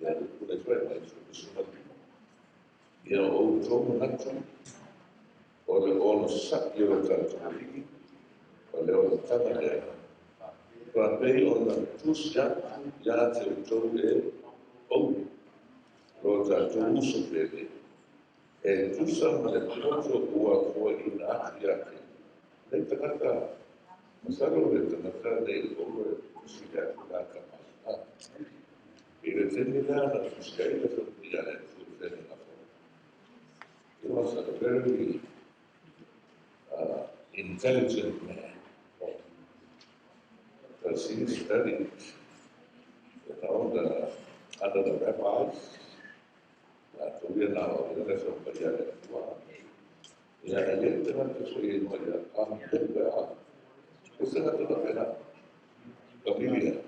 ia kule fai mai suma ia o tōmu natu o le ono saki o le tātou hiki o le ono tana lea. Kua pei o na tusi atu ia te utoro e ou o tātou uso pele. E tusa ma le poto ua kua ina atu ia te. Nei tangata, masaro le tangata nei o le tusi atu la ka mai. I le tene la na tusi ai le whakui a le tu tene na whakui. He was a very intelligent man. Because he studied, under the rabbis, tuvia na o le whakui a le tua. Ia e le tena te sui e mai a kami tepe a. E sena tena pena, kamilia.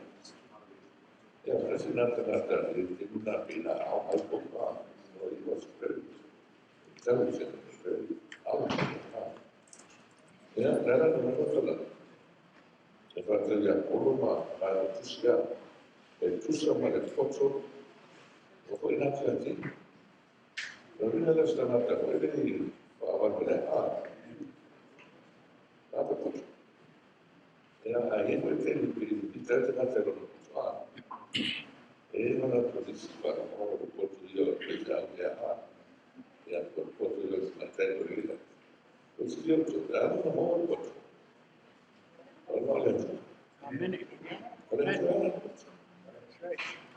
Ia presina tena tena, e muna pina au au kopa. So he was very intelligent, very out. Ia, nera tena tena. E whātari a koroma, mai o tusia, e tusia ma le poto, o hoi nā tia ti. E rina le stana te hoi rei, whaawai le a, nā te poto. Ia, a he hoi teni i tete nā te rono tua. E mana poti sipa, o poto i o te te au te a. Ia, poto i o te nā te o rina. O si o te, a nuna mō o poto. O nā le tu. O le tu ana poto.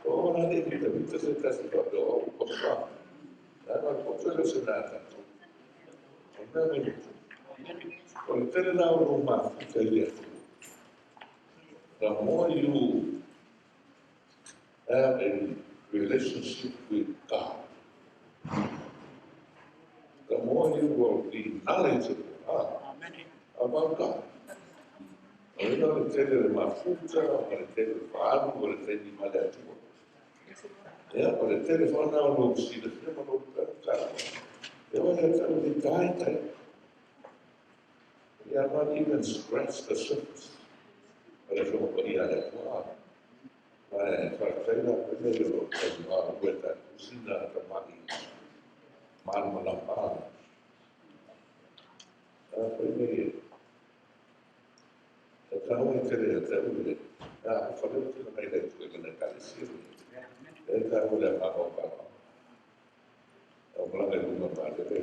O nā le vita, vita se tasi pato o poto pa. Nā nā poto i o se nā tato. O nā me tu. O le tene nā o roma, fita i a tu. The more you have a relationship with God, the more you will be knowledgeable about God. O ina le tele le mafuta, o le tele le whaaru, o le tele ma le atua. O le tele whana o lo si le whima lo tātara. E o le tele le tai. You have not even scratched the surface. O le whima ko ia le atua. Mai whakaila pene o te mga ueta kusina ta mahi. Mana mana mana. Pene e tau i tere e te ule. Whaleu tira mai le tu e gana kare siru. E tau le mana o mana. O mana e luma mana le.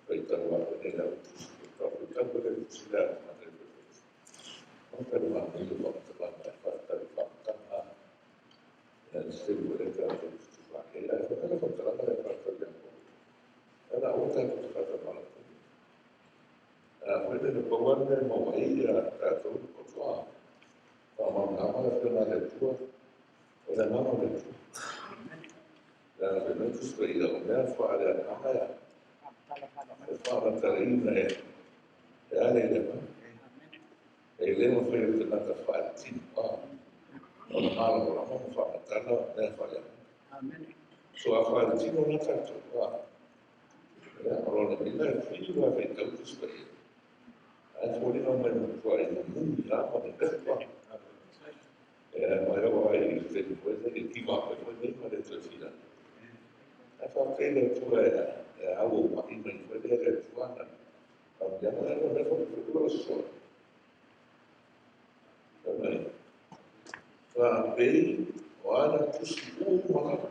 Pai tau a pene na utusi. Tau le kusina mana le. O tau mana i luma mana e whakatari whakatana. E siru e tau le kusina. E whakatari whakatana e whakatari a. Era outra que tu faz a mala. Foi de provar de uma aí a todo o pessoal. Então, a mala foi na leitura, era na leitura. Era de muito escolhido, né? Foi a câmera. Foi a bateria, né? É a lei, né? Ele não foi o que nada faz, sim. O mala, o mala, foi a tana, né? Foi a. Só a faz, sim, não está tudo. Allora, prima il figlio aveva fatto questo. Fuori non me lo fuori, non mi dava di questo. Ma io avevo il tempo che ti va per vedere le tue figlie. Ha fatto le tue, avevo prima di vedere le tue, abbiamo detto che lo so. Fa bei, guarda, tu sicuro,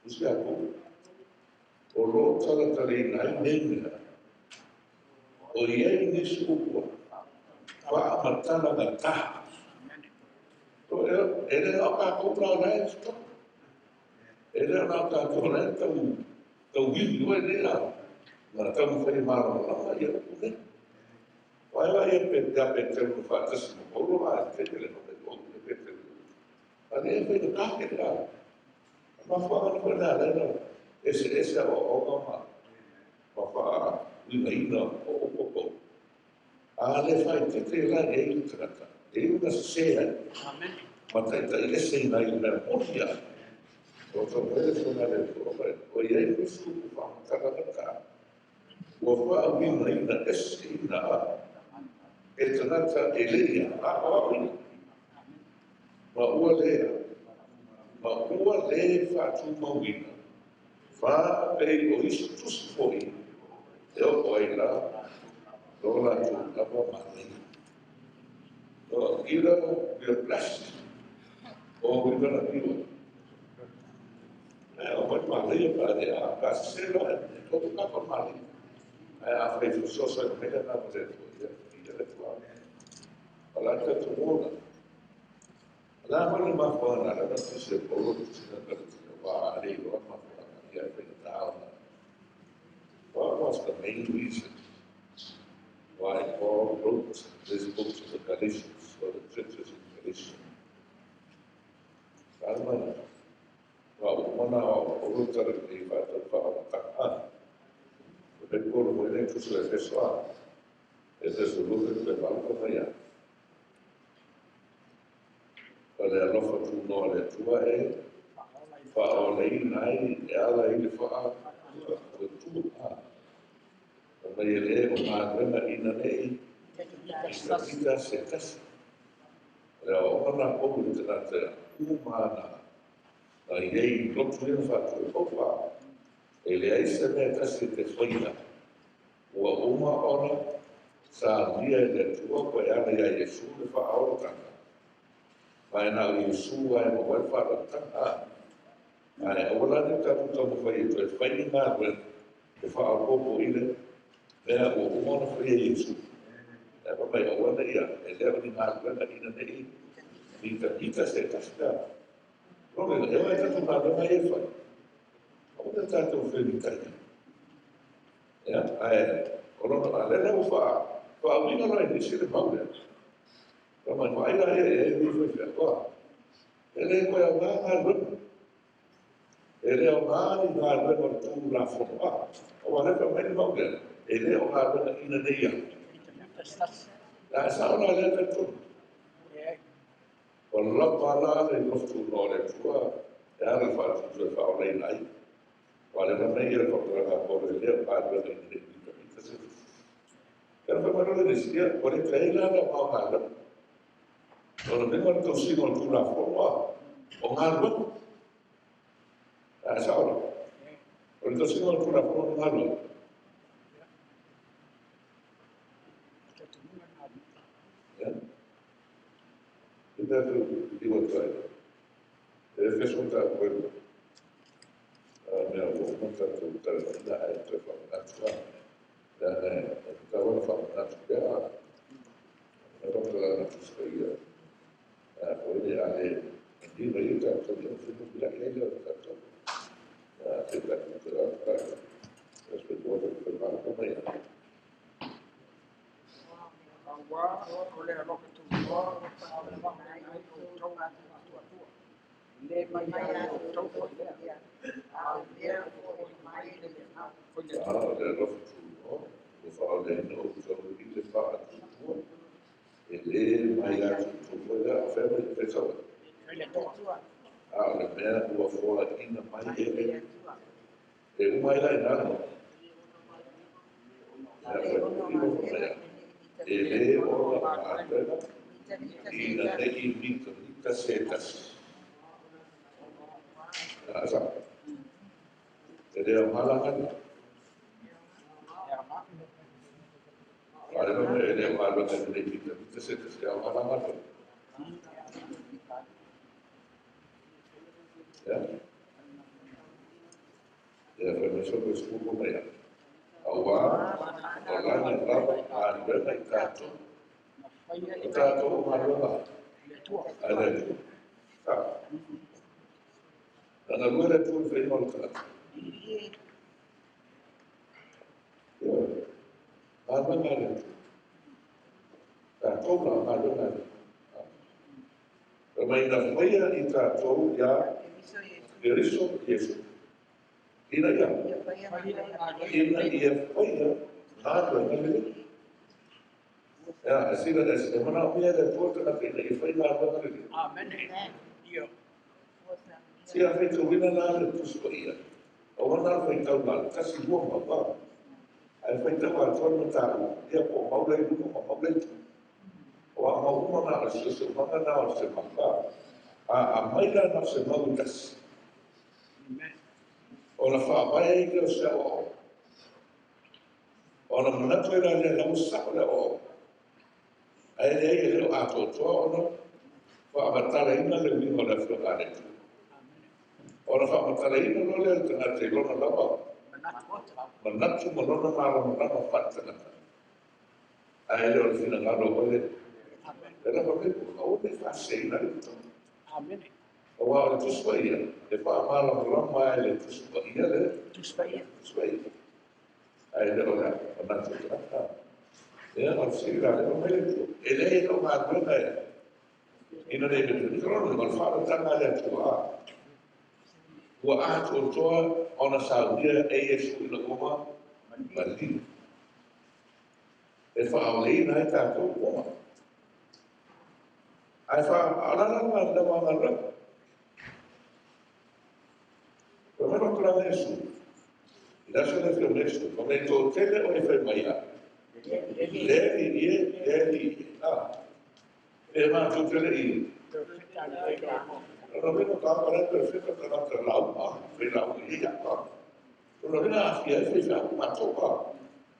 tu sei a poco. O lo tala tari nai nenga, o iei nisi ukua, wha amatana na taha. O ere au ka kopla o nai sto. Ere au ka kopla nai tau hiwi ue nea. Na tau mwhai mara o lama ia kune. Wai wai e pe te ape te unu whātasi mo koro a te tele no me kōku e pe te unu. Ane e whai te kāke rā. Ma whāna koe nā rena. Ese o ongama. Papa, ina o popo. Ale fai te la e i trata. E una sera. Ma tai e sei na una moria. O to vede sono le tue. O ieri mi fu fa tata. O fa una ina esina. E trata Elia. Ma ua lea. ma ua le whātu mauina, whā pei o isu tusi fōi, e o koe la, rola tu lava mani. No, ira ia plastic, o ira na piwa. E o mai mani pa de a kasela, e totu kapa mani. E a whai tu sosa e mea na mo te tua, ia le tua. Ala te tu mōna. La mani ma whana, la tu se polo, tu se na kata tina wā, rei roa ma whana, ia e whai tāona. What was the main reason why Paul wrote this book to the Galatians, or the churches in Galatia? Salman, one hour, Urutara, the Vata Pavaka, the people who went to Sleswa, it is a look at the Valkamaya. But they are not for two nor the two a for our lane, I, other in the far, with two are. But they live on my in the day, Ita se kasi. Reo ona koku te na te umana na iei lotu ina whātu e kopa. E le aise mea kasi te whaina. Ua uma ona sa lia e le tua koe ana ia Yesu le whaorotanga. Mai nā Yesu ai mo wai whaorotanga. Ai ola ne ka puta mo whai e toi whaini ngā ruen e whaoropo ile. Mea ua uma ona whai e Yesu. E papai o ana ia e leo ni ngā ruen a ina nei. Ita se kasika. Ronge, e mai tatu nāra mai e whai. O te tātou whenitanga. Ia, ae, korona nā lera u wha. Wha winga rai ni sire maure. Rama i waira e whi whi wha. E le koe au ngā rima. E le au ngā ni ngā rima tū rā whonua. O wa repa mai maure. E le au ngā rima ina neia. Nā e sauna le tatu. O lapa la le loftu no le tua, e ara whātu tu e whao nei nai. Wale na mei e whakaranga kore lea pātua nei nei pita pita se. Kera whamarole ne sia, kore kaila na mau hana. O na menga tau sino tu la whonua, o ngā rua. A saura. O na tau sino tu la whonua ngā rua. Ita tu diwa trai. E feso ta pueblo. Mea o monta tu trai na ai te fa na tua. Da ta wa fa na tua. E pa ta na tu skia. O ile ale di vai ta tu tu bila ke le ta tu. Te ta tu ta. Respeto o te pa ko mai. Ina neki mita setas. Asa. Jadi amalangan. Ada mana ini amalangan ini mita setas ya amalangan. Ya. Ya, permiso que escupo maya. Awa, orang yang berapa ada naik kato. Kato marwah. Ada itu. Tak. Dan aku ada tu firman kato. Ya. Ada ada. Kato lah ada. Pemain faya di kato ya. Yesus Yesus. Ina ya. Ina ia faya. Ada ni. Ya, así lo es. Es una obvia de todo que la pena y fue la otra vez. Amén. Si ha feito vida na de tuskoia. O wana foi tão mal, casi bom papá. Aí foi tão mal, todo mundo tá. E o mal aí, o mal aí. O mal uma na se se manda na se papá. A mai la na se mau tas. O na whaapai ke o se o. O na manatu e la le lau sa le o. Ai le e leo a toa o no. Whaamatara ina le wino le whiokare tu. O na whaamatara ina no le tanga te lona lawa. Manatu malona mara marama whatanata. Ai leo le whina ngaro o le. E la whameku au le whasei na le tau. O wa o tuspa ia. E whaamara marama e le tuspa ia le. Tuspa ia. Ai leo le manatu tata. E la whaseira le o mele tu. E le e no maa kwena e. Ina le me tu krono ma whaara tanga le tua. Ua ātou toa o na saudia e Yesu ina oma mali. E whaolei na e tātou oma. Ai whaarana na lewa ngara. Ko mena kura Yesu. I rasa na whio Yesu. Ko me tō tele o e whai mai a. Lehi ie, lehi ie. E mā tō tele i. Kono mena kāparata whika tarata lau a. Whi lau i a ka. Kono mena ahi e whi wha matoka.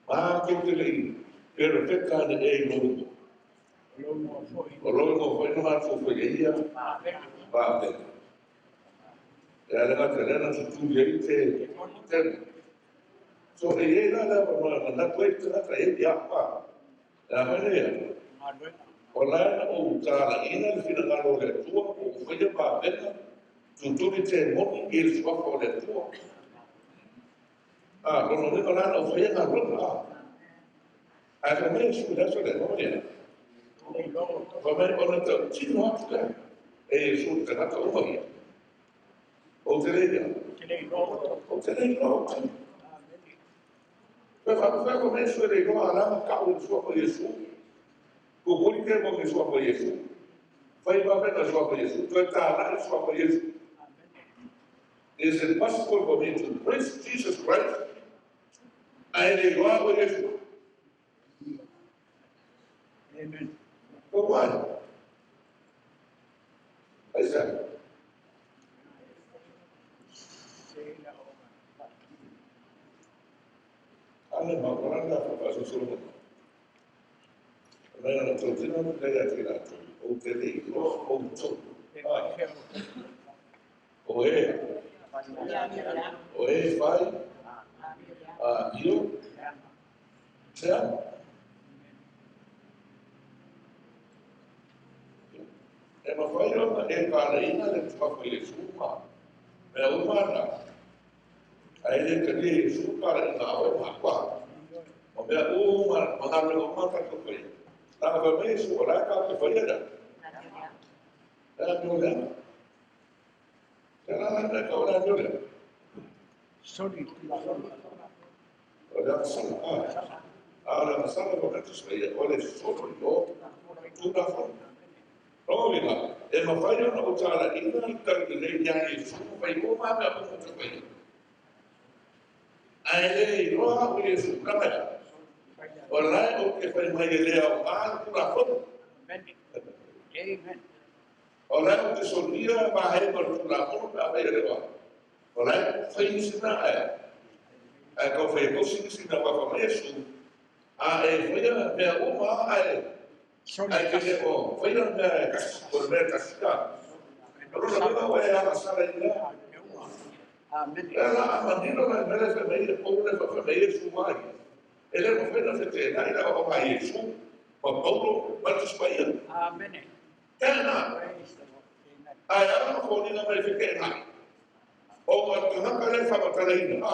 Mā tō tele i. Pero whika na e logo. O logo whai no mātou whai e ia. Pāpena. E alenga te rena se tu yei te tene. So e e la lewa na koe te nata e ia pā. E a mene ea. O laena o tāla ina le whina ngaro le tua o whaia pāpena. Tuturi te moni i le swapa o le tua. Kono nino laena o whaia ngā rona. Ai ka mea su leso le no ea. Ka mea ona te tino atu le. E su te nata uma ia. O te reia. O te reia o te. Pe whakawhako me su e rei roa arama kau i suapa Yesu. Ko kuri ke mo i suapa Yesu. Whai wawena suapa Yesu. Toi tāna i suapa Yesu. Is it possible for me to praise Jesus Christ? Ai rei roa o Yesu. Amen. Ko wai. Ai sa. Ale makaranga whakaso solo. Rei ana tō tina mo kei a te rātou. O te rei roa o tō. O e. O e whai. Io. Te amo. E ma whai ona e kāreina le tuwako Yesu ma. Mea umana. Ai le ka le Yesu kāreina o e makwa. O mea umana, mahana o mata ka whai. Nā ka me Yesu o rai ka te whai ada. Ea mio lea. Te rana me ka ora mio lea. Sorry. O lea masana. Ahora masana ko ka tuswai. O le soto i o. Tūna whai. Rovina, e ma whai ona o tāra ina I karu nei ia Yesu, whai o māme a punga te whai. Ai le roa o Yesu, kamera. O rai o ke whai mai e lea o āna pura whai. Amen. O rai o te sonia ma hei ma pura whai a whai e rewa. O rai o whai nisina aia. Ai ka whai kosi nisina waka ma Yesu. A e whai a mea o maa aia. Ai ke le o whaina mea kasi, o mea kasi ka. Rona mea o e ala sara I lea. E ala amanino na mele wha mei e poule wha mei e su mai. E le mo whaina te te nai la o mai e su, ma paulo matus paia. Tēnā. Ai ala ma whaunina mai te nai. O ma tuhaka le whamataraina.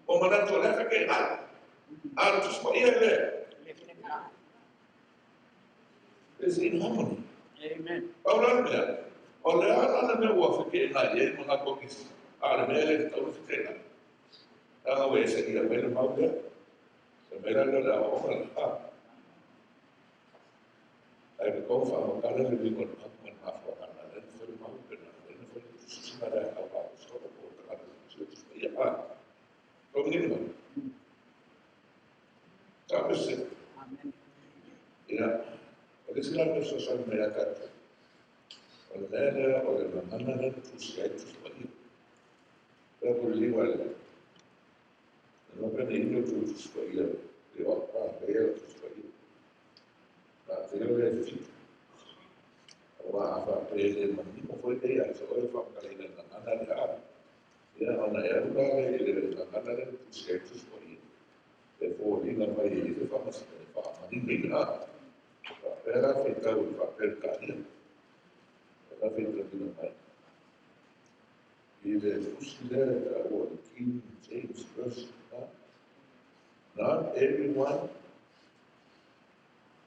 O manatu le whake nai. Ala tus paia le. Is in harmony. Amen. Paula mea. O le ala mea ua whike nai e mga kokis. Ale mea le tau whike nai. Anga we se ia mele mau mea. Se mea le la o mea. Ai me kou wha kare le wingo na hakuman hawha ana. Lena whare mau pena. Lena whare susina rea au au. Sora po kare le suetus pa ia a. Kou ngini mai. Ka mese. Amen. Ia. O le sila me so sa mea kate. Oleh oleh mana dan terus itu sebagai boleh wala. Não é nem eu tudo sebagai eu apa eu sebagai. Nah, eu é fit. Wah apa ele não foi dia soalnya fam kali dan mana dia. Ya ana ya udah ele mana dan terus itu sebagai. Depois ele vai ele fam sebagai fam. Ini dia. Era feita o papel carinho. Era feita de uma ele considera o King James Version. Not everyone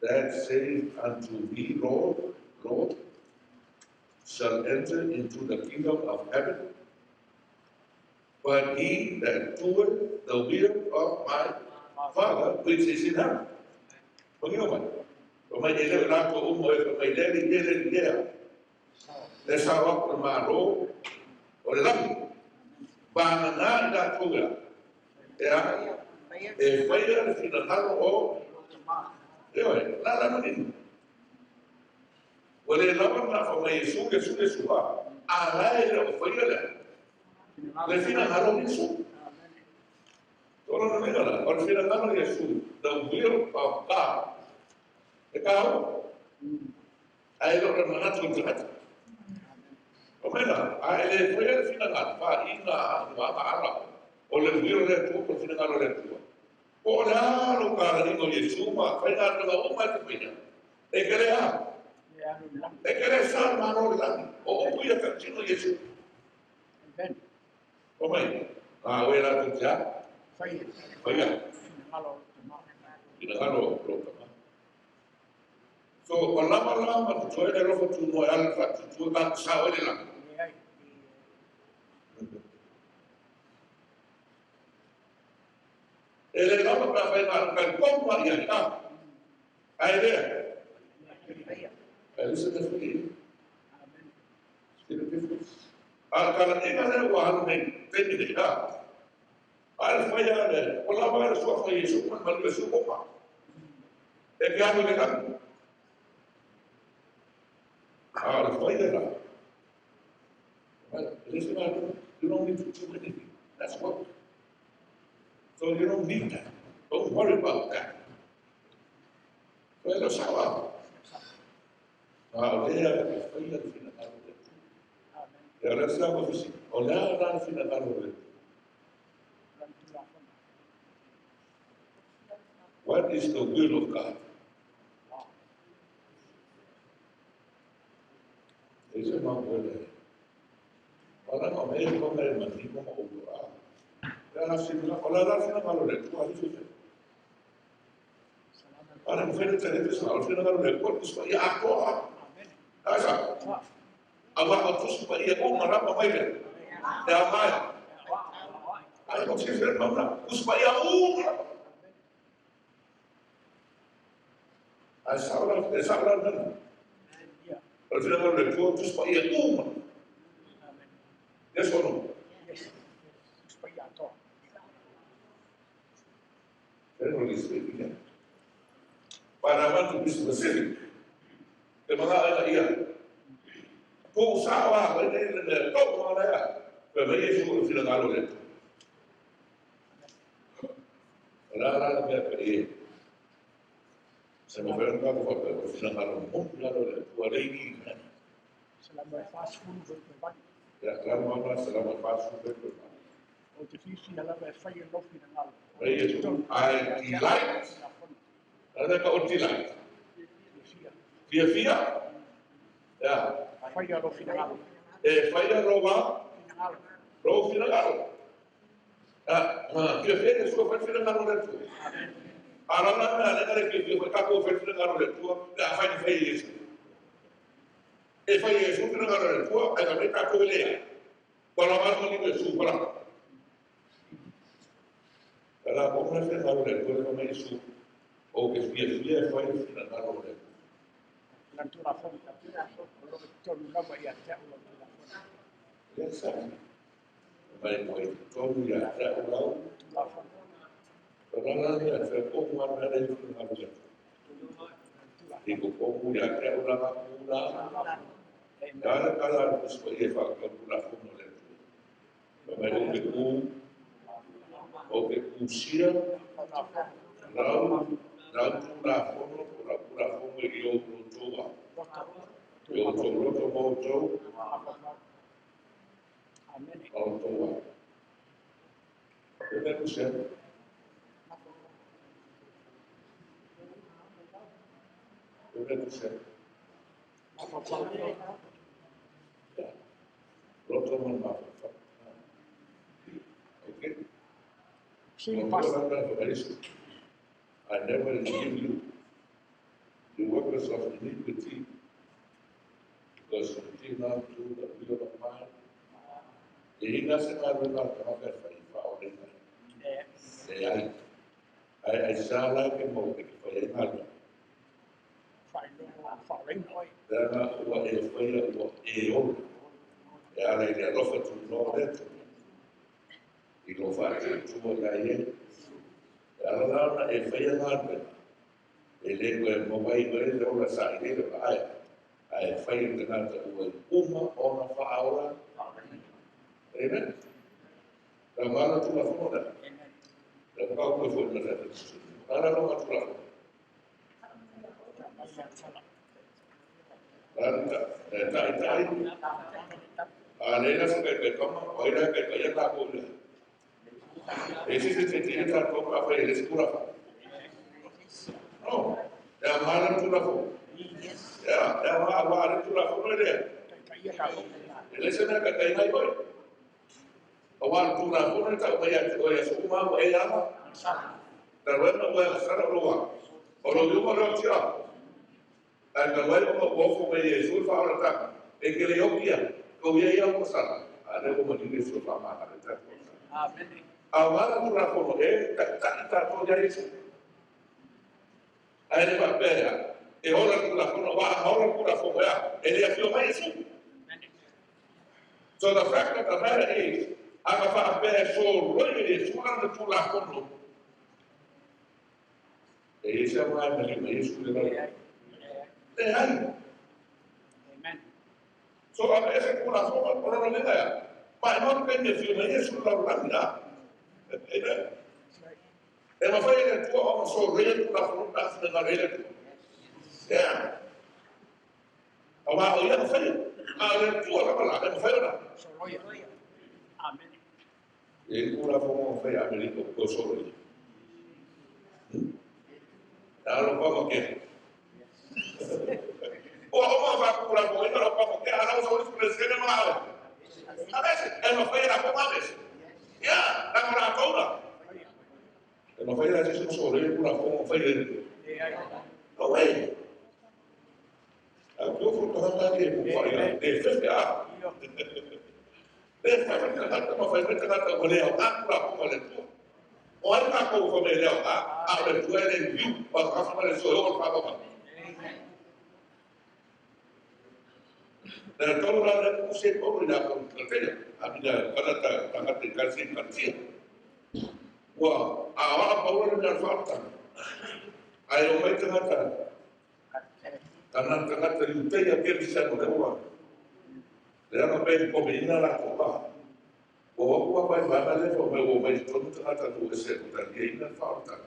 that saith unto me, Lord, Lord, shall enter into the kingdom of heaven, but he that doeth the will of my Father which is in heaven. Bagaimana? Pemain orang tu umur pemain dia. Desa waktu maru oleh lagi. Bangna dah tuga. Ya. Fire tidak tahu Ewe, nada menino. Oleh lawan na pemain suge suah. Alai le fire le fina haro Yesu. Tolong dengar, orang fina haro Yesu. The will of God. Kau, ayo orang mana tu jahat. Komena, ayo fire fina haro. Pa ina mama Arab. Oleh will le tu fina haro le tu. Oleh lo kali ni Yesu ma fina haro umat punya. Ekelea. Ekelea mano lagi. Oh punya kacino Yesu. Komai. Wela tu jahat. Fire. Tinangalo programa. So lama tu ada roh tu mo alfa tu tak sawa ni lah. Ele lama para fazer kan como Maria tá. Aí dia. Aí você deve ir. Kalau ini ada wahana ni, tadi dah. Al faya le, wala ba so fa Yesu man mal Yesu ko pa. E piano le kan. Al faya la. Well, listen, you don't need to do anything. That's what. So you don't need that. Don't worry about that. Pero sawa. Dia faya fina ka. Ya rasa mo si. Ola na fina ka ro. What is the will of God? Ese no puede. Para comer mantí como obra. La fina, ola la fina malo le tu ahí fue. Para mujer tener esa la fina malo le por eso ya ako. Asa. Agora tu supa ia com uma rapa mais bem. É a mais. Aí não se vê não lá. Os pai a essa hora não. Al final del tuo tu pai a Yes or no? Generally speaking, para want to be specific, the mga iya. Kung sawa, pwede na ito, mga na yan. Pero may Yesu sinangalo nito. Wala na kaya kaya. Sa mga pwede ka po, sinangalo mo, lalo nito. Wala yung ikan. Salamat fast food berbagai. Ya, salamat fast food berbagai. O divisi salamat fire lof pinangal. May Yesu, I delight. Ano ka o delight? Fia? Ya. Fire lof pinangal. Fire roba? Roba pinangal. Fia sua faz pinangal nito. Alam na ada que kako faz pinangal nito, da faz Yesu. Faz Yesu pinangal nito, ada mereka kako lea. Kalau malam ni Yesu pula. Kalau kamu nak pinangal nito, kamu Yesu. O que fia faz pinangal nito. Nanti lapor kalau betul nama ya tak ulang lapor. Biasa. Baik, kamu ya tak ulang. Orang lain ada kau ada yang harus. Ibu kamu ya tak ulang. Kala kus ko e fa ka pula fono le. Mai o ke ku sia rau pula fono i o toa. I o roto mo tau o toa. E me kusia. E me kusia. Roto mo ma. Okay? Sim, pastor. I never give you the workers of iniquity because you did not do the will of mine. E ina se nga runa ka ka fa I fa o le. Ai sala ke mo ke fa e na. Dana o e fa e o. E ala e lo fa tu no de. I lo fa tu mo la ye. Ala la e fa e na. Ele ko mo vai ko e lo la sa i le ai. Ai fa e na ta o uma ona fa aula. Amen. La mala tu la foda. La pa ko fo na ta. Ala no ma tu la. Tai. Alena se que toma, oira que ya está con. Ese se tiene que estar con café, es pura. No, ya mala tu la fo. Ya mala tu la fo no idea. Ele se me que tem aí hoje. O mal tu la fo no está vaya que oya su ma o ella. Pero bueno, voy a estar a probar. O lo digo por opción. Al que voy como ojo me Jesús fa ahora está. Es que le opia, que voy a ir a pasar. A ver cómo tiene su fama a ver. Amén. Agora tu la fo tá todo isso. Aí ele vai pegar. E ora tu la fo no va, ora tu la fo va. Ele é filho mais isso. So the fact of the matter is, aga fa pe so roile suana tu la fo no. E isso é mais isso que ele é. Amen. So a ese tu la fo no no le da. Mas não tem de filho mais isso la la. E ma fai che tu ho sorriso tu la fronte della rete. Ma io non fai. Ma tu la parola, non fai ora. Amen. E tu la fai a me con sorriso. Allora come che? O ma fa pure voi, però come che alla uso il presidente male. Adesso è una fai la come adesso. Ya, la maratona. No fai la stessa solo, io pure come fai. No way. Io frutto anche con fare e festa. E fai tanto ma fai tanto con le ancora come le tue. O anche come le le tue le più, ma fare le solo fa come. Dan kalau ada musim baru dapat kerja, ada pada tanggal kasih kerja. Wah, awal baru dengan fakta. Ayo mai tengah tengah terlupa yang dia bisa berdoa. Dan apa yang kau bina lah kau. Bahwa kau apa yang mana le kau mai tengah tu keseputan dia ina fakta.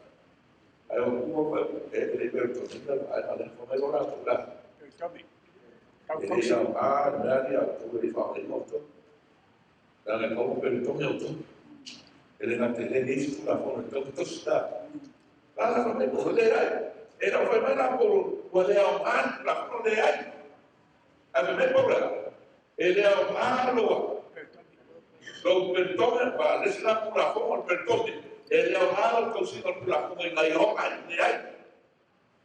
Ayo kau apa lebih bertemu ada kau mai orang tu lah. Jadi yang dari aku beri fakta itu. Dan kau bertemu itu. Ele não tem nem isso na forma então que está lá na forma do leão ele não foi mais na por o leão an na forma do leão a mesma problema ele é o malo lo perdona para deixar por la forma perdona ele é o malo consigo por la forma e leão an leão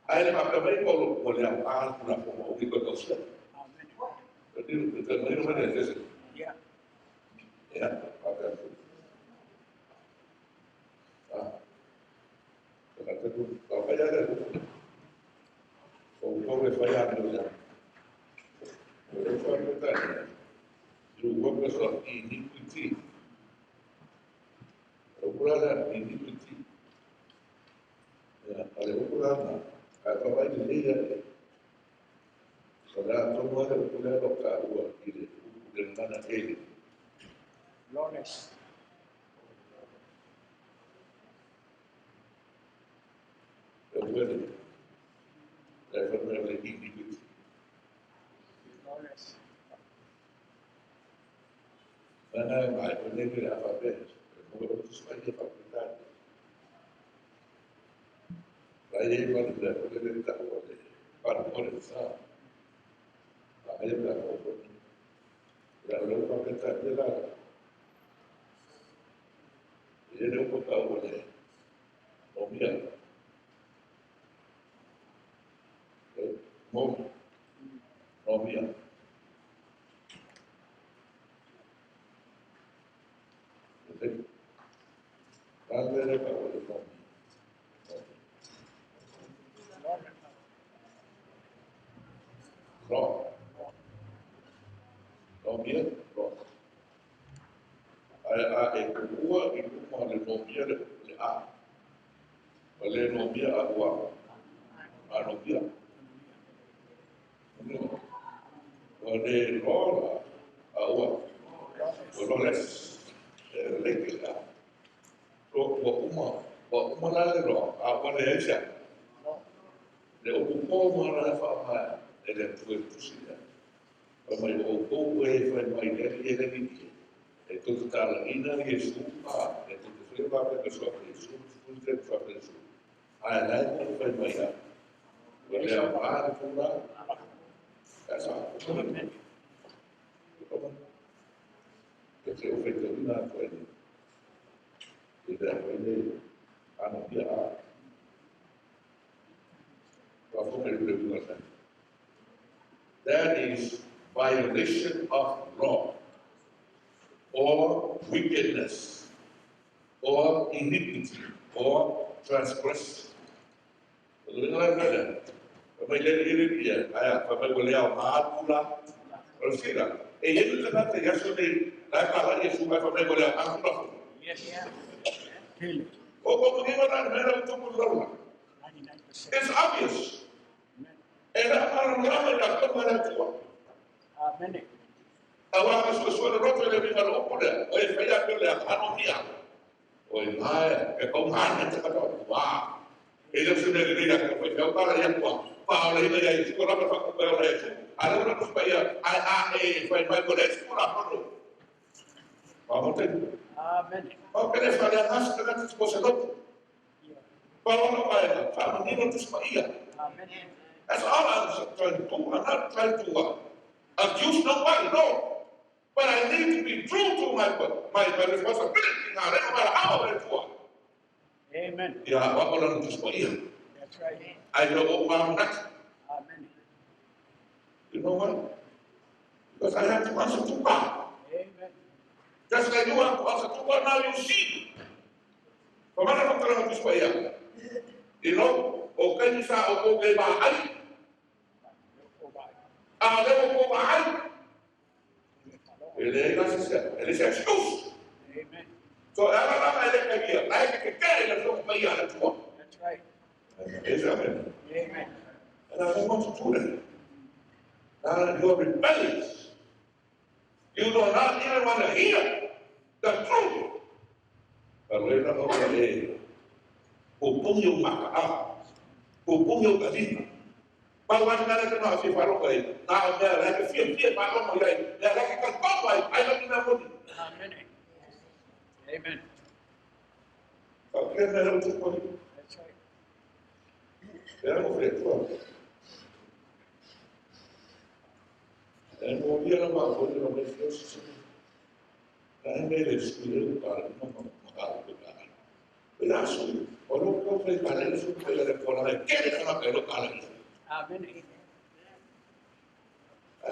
aí ele vai também por o leão an por la forma o que eu sei amém eu também não me diz Kalau kaya ada, kalau refaya ada, refaya kita, juga besar iniquity, ukuran iniquity, ya ada ukuran, apa lagi dia, Ora tomo ada pula loka ua kiri dengan mana ele. Lawless. Kemudian saya pernah lagi di Lawless. mana mai pernah di apa bes. Kemudian itu sebagai fakultas. Saya pernah boleh tak boleh. Pada boleh sah. Saya pernah boleh. Lalu fakultas dia lah. Dia dah tahu boleh. Nomia. Nomia. Jadi, kalau dia tak boleh nomia. Roh. Nomia, roh. Kedua itu mahu nomia le a. Boleh nomia agua. Nomia. Boleh roh agua. Boleh lekila. So wakuma la roh agua le esa. Le ocupo mara fa ele foi possível. Mas o povo foi mais ele e tudo está lá ina e estupa e tudo foi para que só isso tudo tem para isso a lá não foi mais ele é para tudo essa que eu fiz na coisa e daí a não ia para fazer o that is violation of law or wickedness, or iniquity, or transgression. Dengar Pemilihan diri dia, pemilihan maatulah, bersila. Ini kita tidak sudah, kalau dia suka pemilihan maatulah. Oh, bagaimana mereka untuk berlalu? It's obvious. And I'm not going to do Amen. Awak sesuatu roto yang kita lakukan, oleh saya pilih anomia, oleh saya kekauman yang kita wah, itu sudah dilihat kepada orang yang kuat. Pahala itu yang sekolah berfakultas itu, ada orang supaya IAE, supaya boleh sekolah perlu. Faham tak? Amen. Oke, saya nas dengan sekolah. Faham apa ya? Faham ini untuk supaya. Amen. That's all I'm trying to do. I'm not trying to accuse nobody, no. But I need to be true to my responsibility now. No matter how I do it. Amen. Ya, apa orang itu supaya? That's right. I know orang nak. Amen. You know what? Because I have to answer to God. Amen. Just like you have to answer to God, now you see. Bagaimana orang itu supaya? You know, okan sa o ke bahay. Ada o bahay. Ele é excuse. Amen. So ela não é que via, lá é que quer ele não vai ir a tua. That's right. Amen. Amen. And I don't want to do that. Now you are rebellious. You do not even want to hear the truth. Kalau kita mau belajar, hukum yang makar, hukum yang tadi. Bahwa negara kena si Farouk ini, nah dia lagi fiat Farouk ini, dia lagi kan kau baik, ayat kita pun. Amen. Amen. Kalau kita dalam tujuan, That's right. dalam tujuan, dan kemudian apa pun dalam Yesus, dan dari sekitar kalau makar bukan, berasal orang kau berkata itu supaya ada orang kita nak kalau kalah. Amen.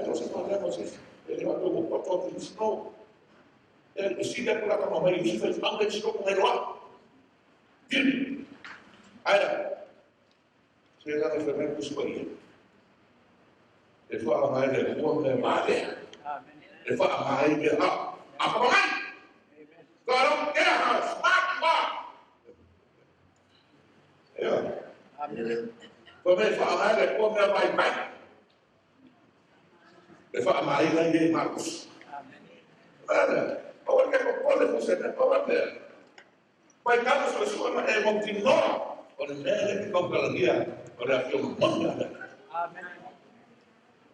Nós falamos isso. Ele vai preocupar com o snow. Ele decide por lá com a mãe e fez antes de snow com ele lá. Viu? Aí, você já não foi bem com isso aí. Ele fala mais de rua, né? Amen. Ele fala mais de rua. Apa mais? Kalau dia smart lah. Ya. Amen. Pemain fala mais de rua, né? Baik-baik. fa mai la ye Marcos. Ada, awak kan boleh pusat awak dia. Baik kamu sesuatu yang mau tinor, oleh mereka kau kalau dia, oleh aku mana.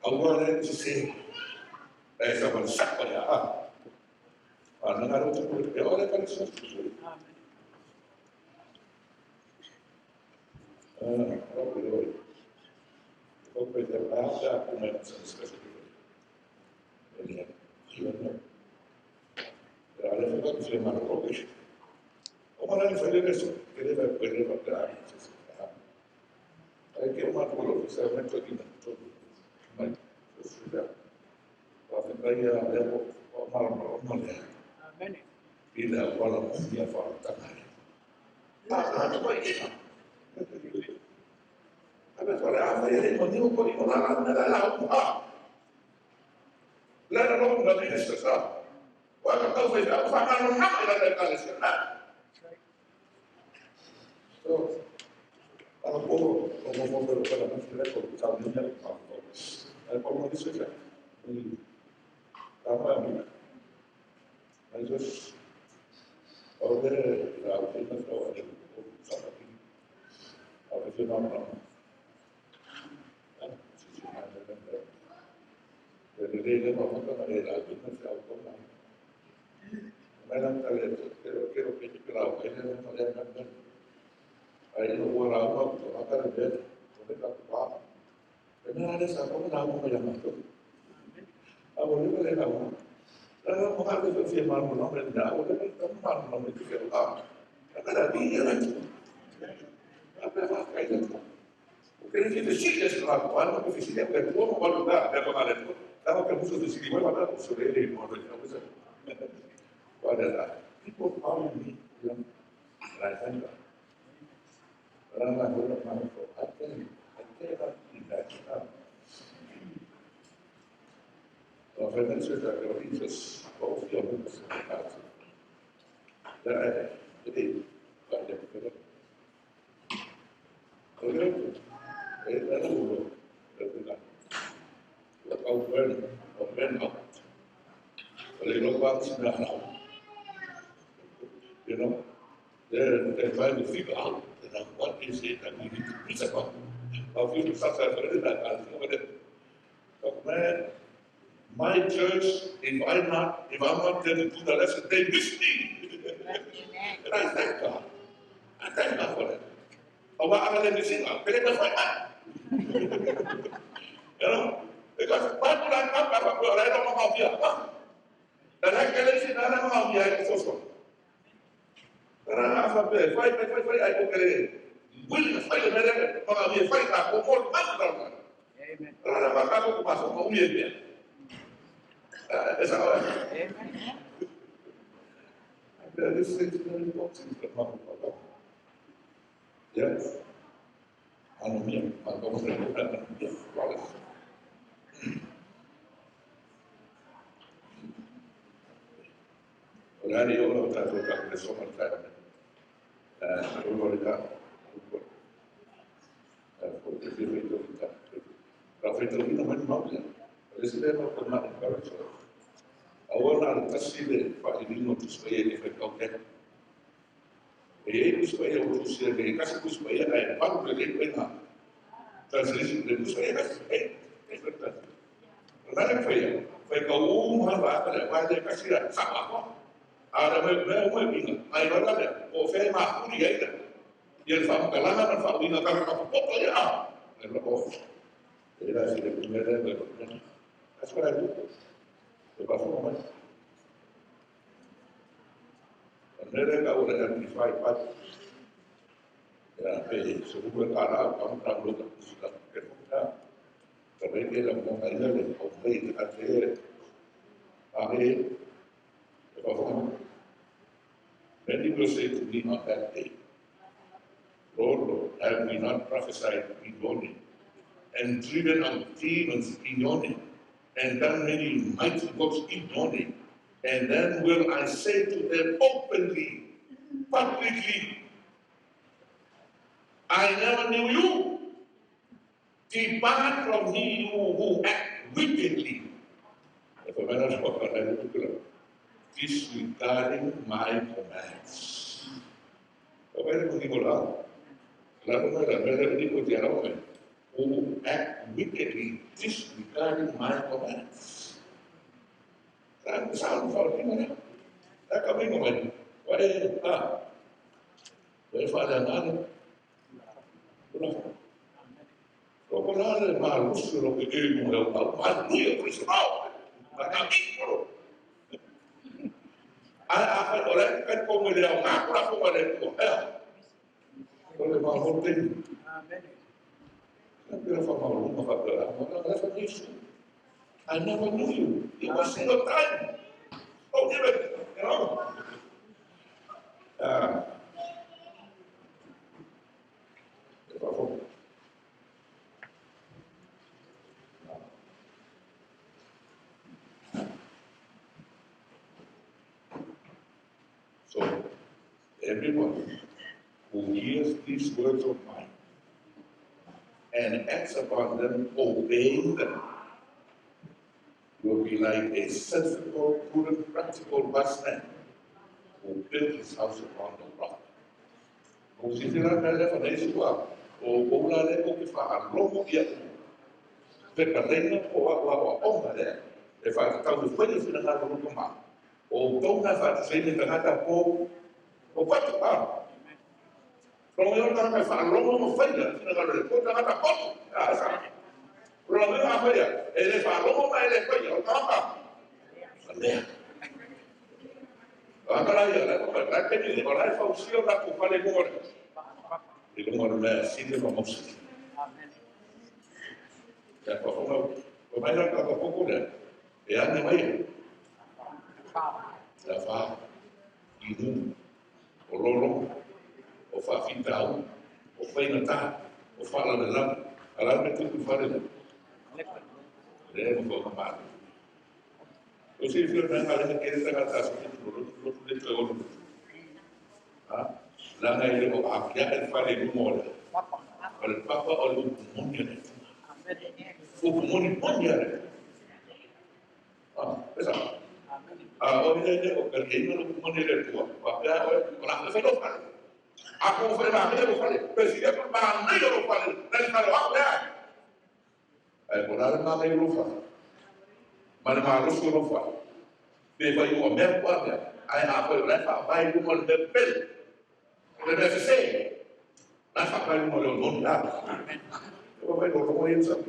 Awak ada sisi, sama siapa ya? Dengar itu dia oleh kan sesuatu. Kau pergi ada aku main sesuatu. Ini, ini. Ada juga firman Robi. Orang yang saya lihat kita berdebat. Saya kira mahu saya mencoba itu. Sudah. Tapi saya ada malam ya. Bila malam dia faham tangan. Ada apa ini? Ada soal apa yang ini kau ini orang adalah apa? Lalu orang nggak bisa sah. Wah kau bisa faham apa yang ada kali sekarang? So, kalau mau berapa lama kalau tahunnya kalau mau disuruh apa ni? Terus orang laut itu kalau ada sama ini, apa itu nama? Sisi mana kan? Jadi dia orang kan ada laut itu kalau kau mana kira kalau ini macam mana? Ayo orang apa akan ada mereka apa? Karena ada satu nama yang masuk. Awak ni boleh tahu. Kalau orang itu firman Allah benda, orang itu tempat Allah itu firman. Akan ada dia lagi. Apa yang kaya itu? Mungkin kita sih selaluan, tapi fisiknya bukan semua orang dah. Ada pengalat itu. Kalau kamu sudah sini, mana ada sudah ini modalnya apa saja. Pada itu orang ini yang lain lah. Orang lain orang mana tu? Ada tidak kita. Wenn sudah religius auf die Universität. Jadi banyak kita. Kalau itu dulu kita open up. Kalau orang sudah tahu, you know, they're trying to figure out, what is it that we need to do about. How you successful in that answer. Man, my church, if I'm not there to do the lesson, they miss me. And I thank God. I thank God for that. But what am I going to sing? I'm going to fight that. You know? Because Bible and God, I don't know how to do it. Dan I can't say that I don't know how to do it. Dan I have to fight, I don't get it. Will fight the matter, but I'll be a fight that will hold man. Amen. Dan I have to pass on my way. That's how I am. This is very important. Yes. Anunya, kalau mereka balas. Orang ini orang tak suka bersama saya. Mereka, kalau itu kita main mau ya. Presiden pernah berkata. Awal nak kasih dia Pak Idino supaya dia berkautan. Itu supaya urus dia kasih supaya ada baru dia benar. Translation dia supaya kasih. Kenapa ya? Supaya kau mana ada kasih dia sama apa? Ada memang ini. Ayat ada. Oh, saya mahu dia itu. Dia faham kalangan faham ini kalau kau potong ya. Kalau dia sudah punya dia berkautan. Sekarang itu. Performance. Mereka sudah identify part. Ya, sebuah cara kamu tak boleh sudah kerja. Tapi dia dalam mengajar dan komplain akhir performance. Many will say to me on that day, Lord, have we not prophesied in your name and driven out demons in your name? And done many mighty works in your name. And then will I say to them openly, publicly, I never knew you. Depart from me, you who act wickedly. Disregarding my commands. Who act wickedly, disregarding my commands. Sound for him. That coming on. What is it? Where Father Nana? Proponare mal uso che io non ho ma lui ho preso ma capito ora per come le ho ma come le ho come ma volte non fa mal non fa per ma non fa niente I never knew you it was single time oh give it you know uh, so everyone who hears these words of mine and acts upon them, obeying them, will be like a sensible, prudent, practical wise man who built his house upon the rock. Kung sisira na lefa na isua, o bula le ko ki fa alomo ia ku. Te karenga o wa onga le. E fa tau de fuera sina na ro ko ma. O tonga fa te sene tangata po o patu pa. Kalau yang orang kata Allah mau faida, sini kalau dia kata kata kotor, asal. Kalau dia apa ya? Ele Allah mau ele faida, orang apa? Faida. Kalau dia lah, kalau dia ni, kalau dia fausi orang tu pada kumur, di kumur lah, sini mau sini. Ya kalau pemain kalau pokok dah, yang ni main. Dafa, ini, ololong. O fa fitau, o fa inata, o fa la melam, ala me tu fa le. Le mo ko ma. O si fio na ala ke ta ka ta si lo le to o. Ha? La na ile o a ya el fa le mo le. El papa o lo mo ni le. O mo ni mo ni le. Esa. O ni le o que no mo ni le to. Pa ya o la fe no fa. Aku fale ma me fale presidente ma me lo fale nel fare va bene ai buonare ma me lo fa ma lo so lo fa be fa io me qua ai ha poi la fa vai come il bel deve essere la fa vai come lo non da o vai lo come io so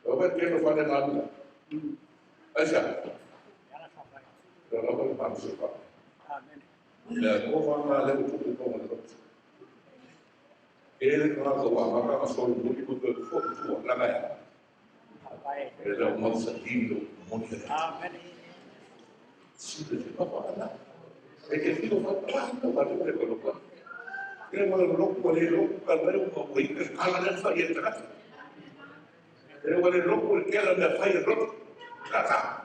o vai che lo fa nella vita ai sa lo lo fa so fa ya ko fa ma le ko ko ko ele não acabou a marca só o único que foi o lá vai ele é o nosso sentido muito simples não pode nada é que filho vai para não vai ter que colocar ele vai louco ele louco cara uma coisa que ela não faz entrar ele vai louco que ela não faz louco tá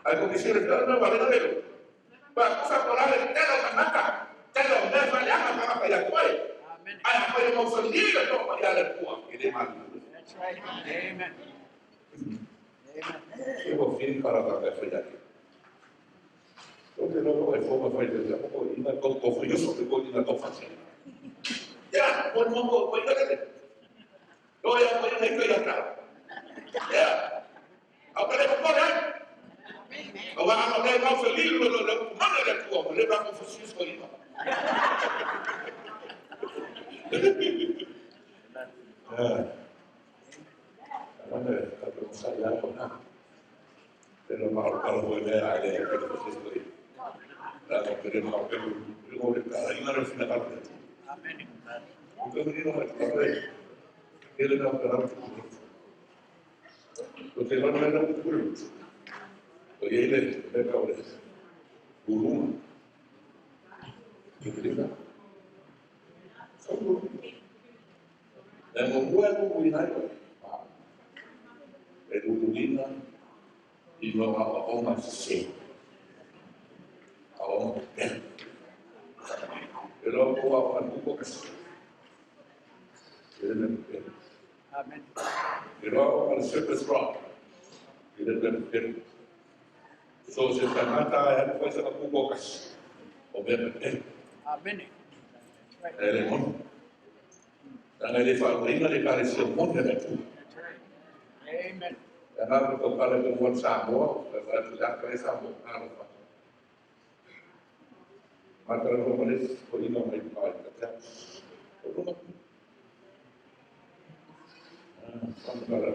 aí como se ele não vai ver para coisa por lá ele não mata ele não vai lá para para coisa I am going to also lead a dog by the other poor. That's right. Amen. Eu vou vir para a café. Eu não vou fazer isso. Eu vou ir na copa. Eu só vou ir na copa. Já, quando eu vou ir na copa. Eu ia ir na copa. Já. Agora eu vou lá. Agora eu vou fazer livro. Eu vou mandar a tua. Eu vou fazer isso aí. Kalau saya pernah dalam hal boleh ada yang kita sesuai dalam kerana kalau kita ingat kita kalau kita ini orang kita kita dalam kerana kita dalam kerana guru so ini mereka oleh guru kita dan membuat hubungan Edulina y no a más sí a un pero como a un poco que sí amén pero a un super strong Ina pera. So se tangata foi sa kukokas. O bebe. Amen. That's right. Ele mon. Tanga le fa ina le kare se mon le tu. That's right. Amen. Tanga ko kare ko mon sa mo, la la kare sa mo na fa. Maka ko manis ko ina mai pa ka. Ko Sampai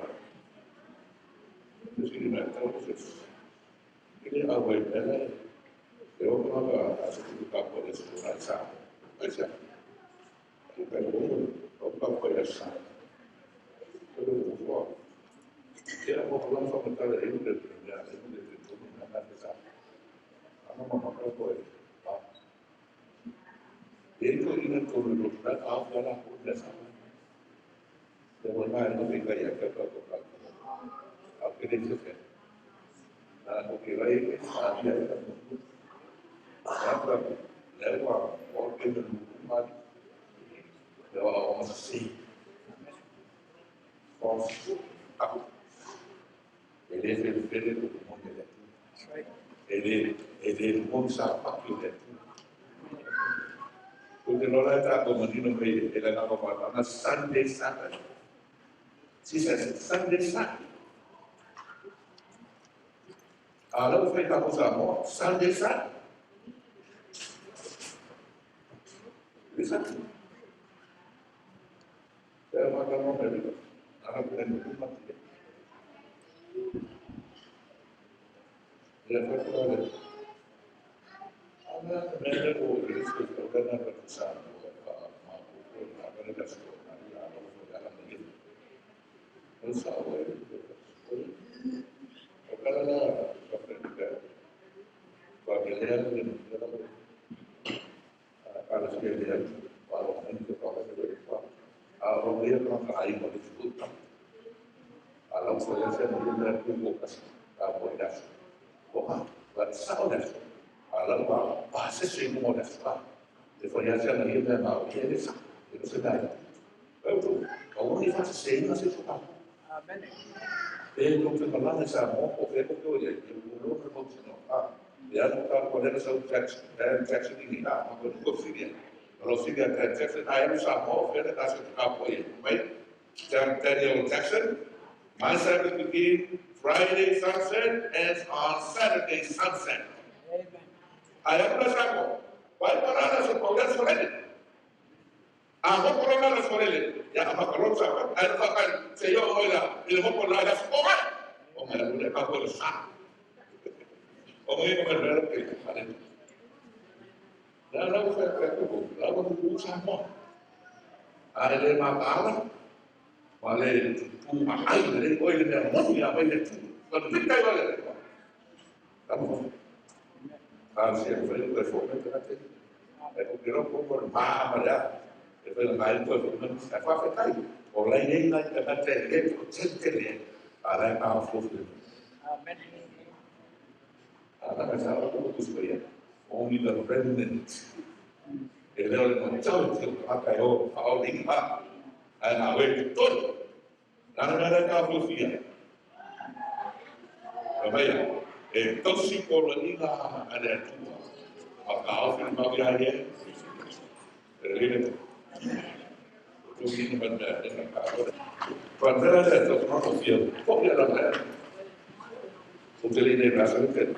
di sini mereka khusus. Ini awal bela, dia orang asal buka pada sekolah sah, macam bukan umum, buka pada sah. Itu buat. Dia mau pulang sama tala ini dari dunia, ini dari dunia mana sah. Anak mama kau boleh. Itu ini turun dan apa lah pun dah sama. Dia mana ini kaya kata kata. Apa dia cakap? Porque vai saber leva porque no mar leva vamos assim ele é o filho do mundo ele não sabe aquilo porque não está como no meio ele não vai falar na Sunday Sabbath se Sunday Sabbath alors fait la chose à moi sans dessin. C'est ça. C'est un magasin de vie. On a besoin de tout matériel. Il a fait quoi avec? On a besoin de risque de gagner avec ça. Kalau sekalian, kalau ini kalau dia orang lain mau disebutkan. Kalau saya melihat fokus apa dah, bersama dah. Kalau bahasa semua dah sebab, dia saya melihat mau dia itu sedang. Kalau ni faz semua sesuatu. Amen. Ele não tem nada nessa mão, porque ele não tem o não funciona. Dia não está podendo ser o Jackson de guitarra, mas não conseguia. Kalau sudah Jackson, ayam sama, kita kasih apa ya? Baik, jangan tanya Jackson. My service begin Friday sunset and on Saturday sunset. Ayam dah sama. Baik, mana ada sekolah sore? Apa korang sore ni? Ya, apa korang sama? Ayam akan saya orang ilmu korang ada sekolah. Orang boleh kau bersah. Orang yang berada Lalu saya katakan, lalu berusaha mau. Ada masalah, malah tu mahal dari kau ini yang mau ya, apa itu? Kalau kita boleh, kamu harus yang paling performa terhadap. Aku kira kau bermahal ya, itu lain performa. Apa itu? Orang ini nak terhadap dia, centernya, ada yang powerful. Amen. Ada masalah aku tu sebenarnya. Only the remnant. Ele olha no chão e diz: "Acaiu, ao limpar, aí na rua todo, lá na área da filosofia." Também, então se colonia lá ada tu, akal firman dia, ele tu ini benda dengan kau. Pandai ada tu filosofia, kau dia ada. Untuk ini rasa itu.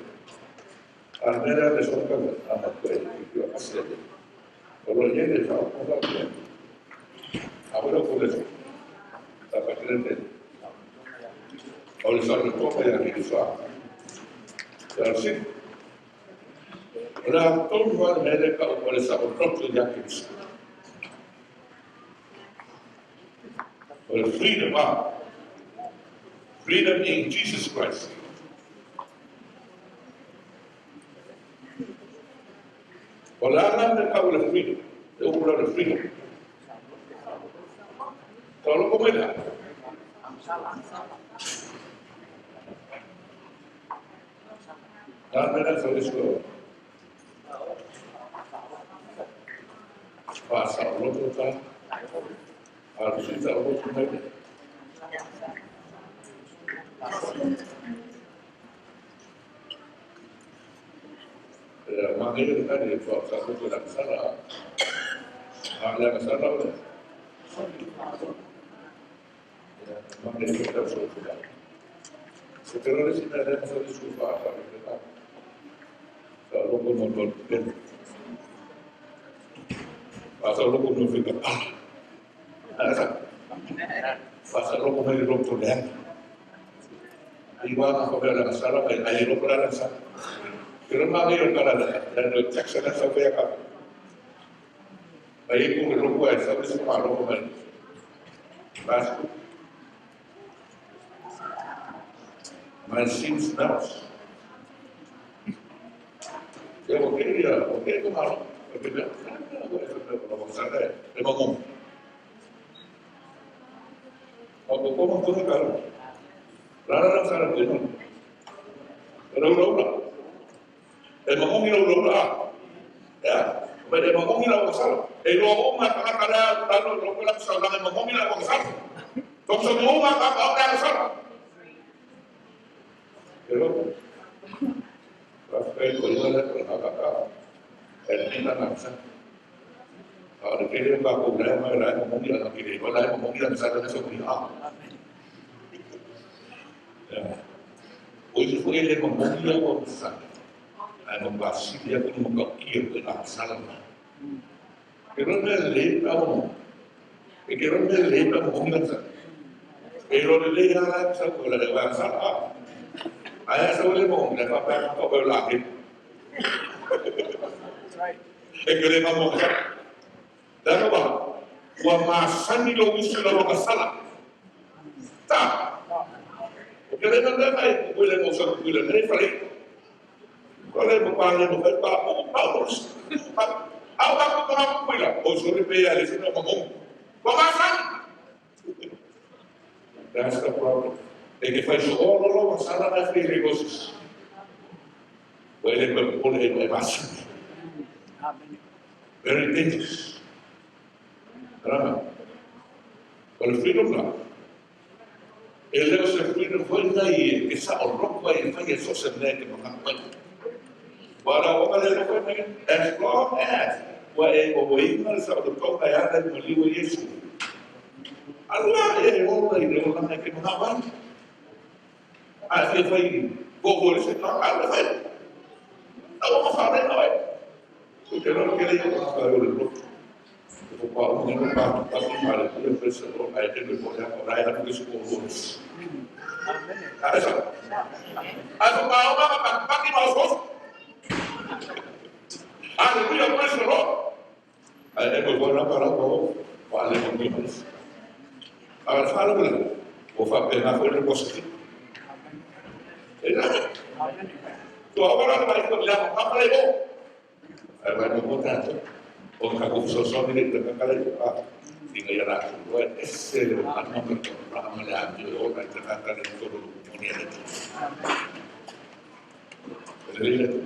Almera de son amat baik itu asal. Kalau dia ni tahu apa dia, apa dia boleh dapat kerja. Kalau soal itu apa yang kita soal? Terus, orang tu buat mereka boleh soal itu yang kita. Well, freedom in Jesus Christ. Wala mereka boleh freedom, dia boleh freedom. Kalau kau mana? Dan mereka boleh sekolah. Bahasa Allah tu kan, harus kita Allah tu mana? Makanya kita di satu tidak salah, ada masalah udah. Makanya kita sudah. Sekarang di sini ada masalah sufa, tapi kita kalau pun menonton, pasal pun menonton, ada pasal pun menonton dan ibadah kepada masalah, ayat kepada masalah. Firman Dia berkata dan caksakan sampai akal. Baik pun berlupa sampai separuh pemain. Masuk. Masih sedang. Ya okey dia, okey tu malu. Tapi dia, kalau sana, dia ngomong. Kalau kau mahu tu kalau, lalu sana tu, lalu. Ngomong ilaw ya, pwede ngomong ilaw kasal. Ngomong makakada talo lo lang sa lang ngomong ilaw kasal. Kung sa mo makakada kasal. Pero Rafael ko yun na nakaka. Hindi na nakasa. Kalau kira ba ko na may ngomong ilaw kira, wala ngomong ilaw sa lang sa kuya. Ya. Hoy ko ile ngomong ilaw kasal. Membahas dia pun mengkir ke salah. Kerana leh tahu, kerana leh tahu mungkin sah. Kerana leh yang sah kalau ada bahasa, ayah sah boleh mungkin apa yang kau berlaku. Kerana mungkin, dah apa? Wamasan di logi sudah logi salah. Tak. Kerana dah boleh mungkin boleh boleh. Kalau berpaling bukan apa harus. Apa aku bilang? Oh sorry payah di sini ngomong. Pemasan. That's the problem. If I show all masalah dah free resources. Boleh masan. Very dangerous. Kenapa? Kalau freedom lah. Ele se freedom foi daí que sa orang vai fazer só se nega mengapai. Walau orang lain as long as wa'ingal sa utong kaya dan maliwa Yesus. Allah orang ini orang yang kemenangan. Asyik fai gogol sekarang Allah fai. Tahu masalah apa? Kalau kita yang kalau dulu, kalau mengenal pasti malah itu presiden ayat itu boleh orang yang itu sekolah. Aku mau apa? Pasti mau sos. Aleluya, praise the Lord. Ada beberapa para kau, wale mungkin. Agar salah benar, ofa pernah boleh positif. Enak. Tu orang baik bilang apa lagi? Ada beberapa tu, orang kau sosok ini terkadang apa? Tinggal yang aku buat esel, anak berkorban melihat orang terkadang itu dunia itu. Jadi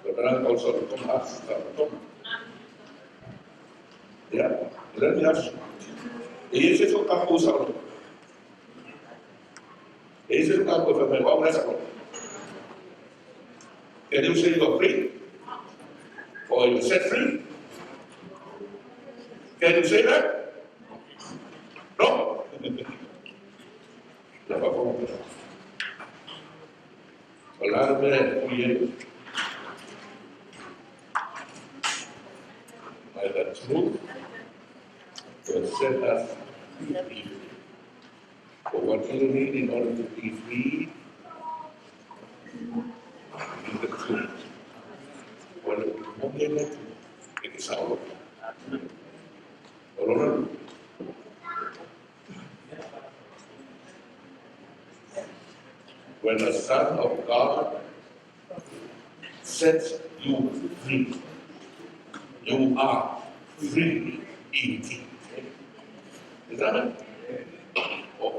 Sekarang kalau satu ya, dan ya, ini sesuatu kamu usah. Ini sesuatu kamu usah. Apa merasa? Can you say you're free? Or you set free? Can you say that? No. Apa kamu? Kalau ada punya the truth will set us free. But what do you need in order to be free? You need the truth. What do you need? It is our Lord. When the Son of God sets you free, you are free indeed. Is that it?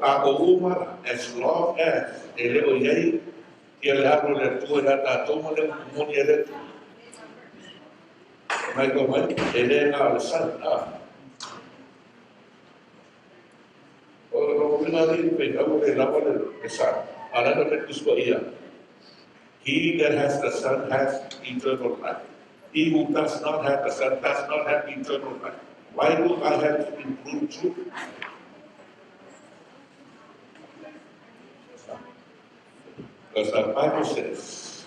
Ako umar, as long as ele oyay, ele hablo de tu era toma de comunidad. Mai como ele na santa. O no pina di pe abo de la pole de sa. Ara no te kuswa iya. He that has the Son has eternal life. He who does not have the Son does not have eternal life. Why do I have to include truth? Because the Bible says,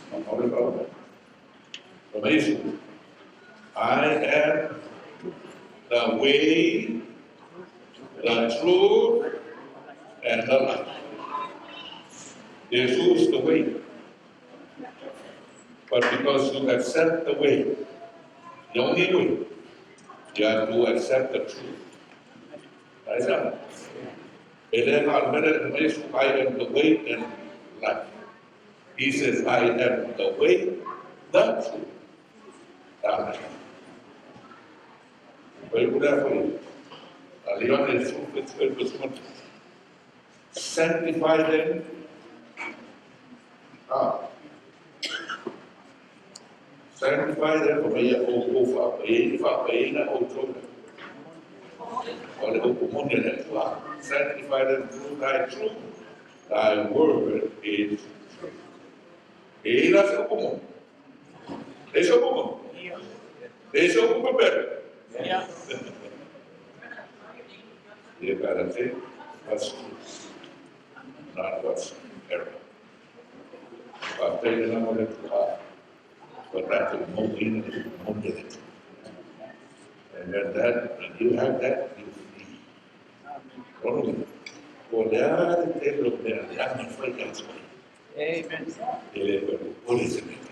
amazing, I am the way, the truth, and the life. Jesus is the way. But because you accept the way, the only way, you have to accept the truth. That's it. And then I am the way and life. He says, I am the way, the truth, the life. Very good for you. Leon is truth. Sanctify them. Sanctify them for me, sanctify them through thy truth. Thy word is truth. Ila sa kumon. Esa kumon. Esa kumon better. You gotta think what's truth, not what's error. But they don't know that but that's the most in it. And when you have that, you free. Only. Olhar e ter olhar não foi God's way. Amen. Ele é por isso mesmo.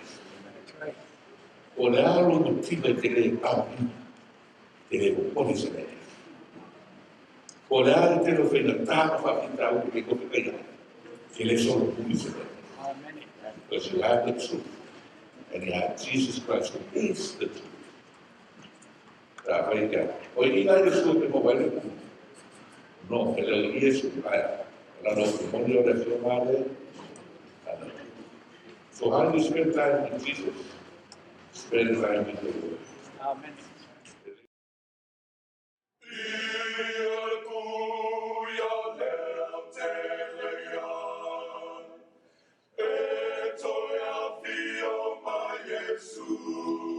Olhar o motivo que ele está ele é por isso mesmo. Olhar e ter o feito para ficar o que eu fiquei. Ele é só por isso mesmo. Because you have the truth. And you have Jesus Christ who is the truth. Hoy día hay que mover. No, el Yesu la testimonio de su madre. So how do you spend time with Jesus? Spend time with the Lord. Amen. Jesus.